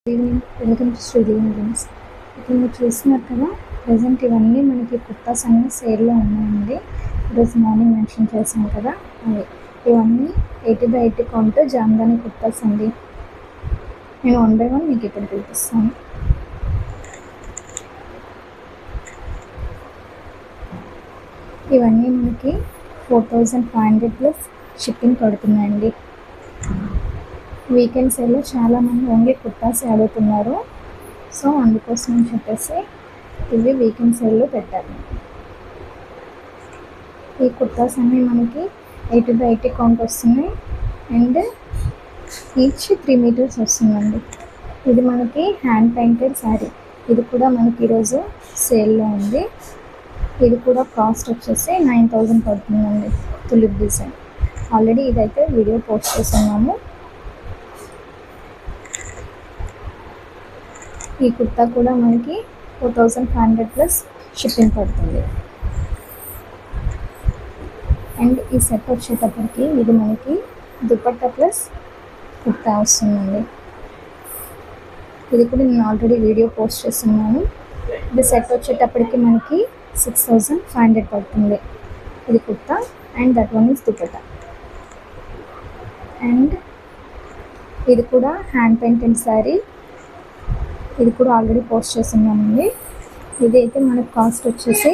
Evening welcome to Sridevi games. ఇప్పుడు మీరు చూస్తున్నారు కదా, ప్రజెంట్ ఇవన్నీ మనకి కుర్తాస్ అన్నీ సేల్లో ఉన్నాయండి. ఈరోజు మార్నింగ్ మెన్షన్ చేశాను కదా, అవి ఇవన్నీ 80/80 కౌంట్ జామ్దాని కుర్తాస్ అండి. నేను 1 by 1 మీకు ఇప్పుడు చూపిస్తాను. ఇవన్నీ మనకి 4500 ప్లస్ షిప్పింగ్ పడుతున్నాయండి. వీకెండ్ సేల్లో చాలామంది ఓన్లీ కుర్తాస్ అడుగుతున్నారు, సో అందుకోసం అని చెప్పేసి ఇవి వీకెండ్ సేల్లో పెట్టారు. ఈ కుర్తాస్ అన్నీ మనకి 80/80 కౌంట్ వస్తున్నాయి అండ్ ఈచ్ 3 మీటర్స్ వస్తుందండి. ఇది మనకి హ్యాండ్ పెయింటెడ్ శారీ. ఇది కూడా మనకి ఈరోజు సేల్లో ఉంది. ఇది కూడా కాస్ట్ వచ్చేసి 9000 పడుతుందండి. తులిప్ డిజైన్ ఆల్రెడీ ఇదైతే వీడియో పోస్ట్ చేస్తున్నాము. ఈ కుర్తా కూడా మనకి 4500 ప్లస్ షిప్పింగ్ పడుతుంది. అండ్ ఈ సెట్ వచ్చేటప్పటికి ఇది మనకి దుపట్టా ప్లస్ కుర్తా వస్తుందండి. ఇది కూడా నేను ఆల్రెడీ వీడియో పోస్ట్ చేస్తున్నాను. ఇది సెట్ వచ్చేటప్పటికి మనకి 6500 పడుతుంది. ఇది kurta and that one is dupatta. And ఇది కూడా హ్యాండ్ పెయింటెడ్ శారీ. ఇది కూడా ఆల్రెడీ పోస్ట్ చేస్తున్నామండి. ఇది అయితే మనకు కాస్ట్ వచ్చేసి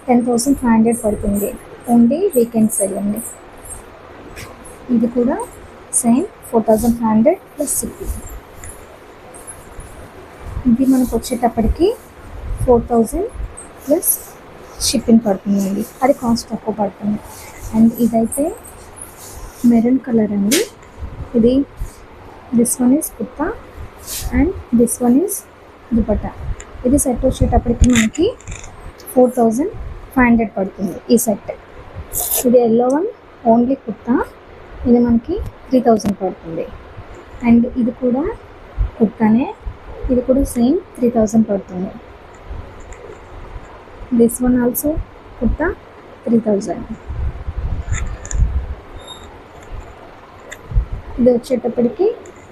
10,500 పడుతుంది. ఓన్లీ వీకెండ్ సేల్ అండి. ఇది కూడా సేమ్ 4500 ప్లస్ షిప్పింగ్. ఇది మనకు వచ్చేటప్పటికి 4000 ప్లస్ షిప్పింగ్ పడుతుందండి. అది కాస్ట్ తక్కువ పడుతుంది. అండ్ ఇదైతే మెరూన్ కలర్ అండి. ఇది this one is kurta and this one is dupatta. ఇది సెట్ వచ్చేటప్పటికి మనకి 4500 పడుతుంది ఈ సెట్. ఇది ఎల్లో వన్ ఓన్లీ కుర్తా. ఇది మనకి 3000 పడుతుంది. అండ్ ఇది కూడా కుర్తానే. ఇది కూడా సేమ్ 3000 పడుతుంది. This one also kurta 3000. ఇది వచ్చేటప్పటికి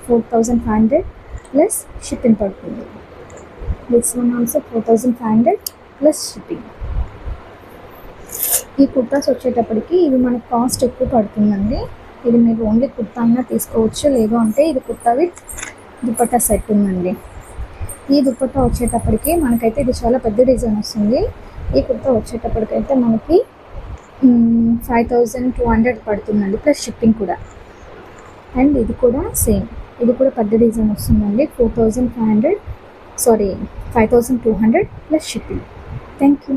4500 ప్లస్ షిప్పింగ్ పడుతుంది. This one also 4500 plus shipping. ఈ కుర్తాస్ వచ్చేటప్పటికి ఇవి మనకు కాస్ట్ ఎక్కువ పడుతుందండి. ఇది మీరు ఓన్లీ కుర్తా అయినా తీసుకోవచ్చు, లేదు అంటే ఇది కుర్తా విత్ దుపట్టా సెట్ ఉందండి. ఈ దుపట్టా వచ్చేటప్పటికి మనకైతే ఇది చాలా పెద్ద డిజైన్ వస్తుంది. ఈ కుర్తా వచ్చేటప్పటికైతే మనకి 5200 పడుతుందండి ప్లస్ షిప్పింగ్ కూడా. అండ్ ఇది కూడా సేమ్, ఇది కూడా పెద్ద డిజైన్ వస్తుందండి. 5200 ప్లస్ షిప్పింగ్. Thank you.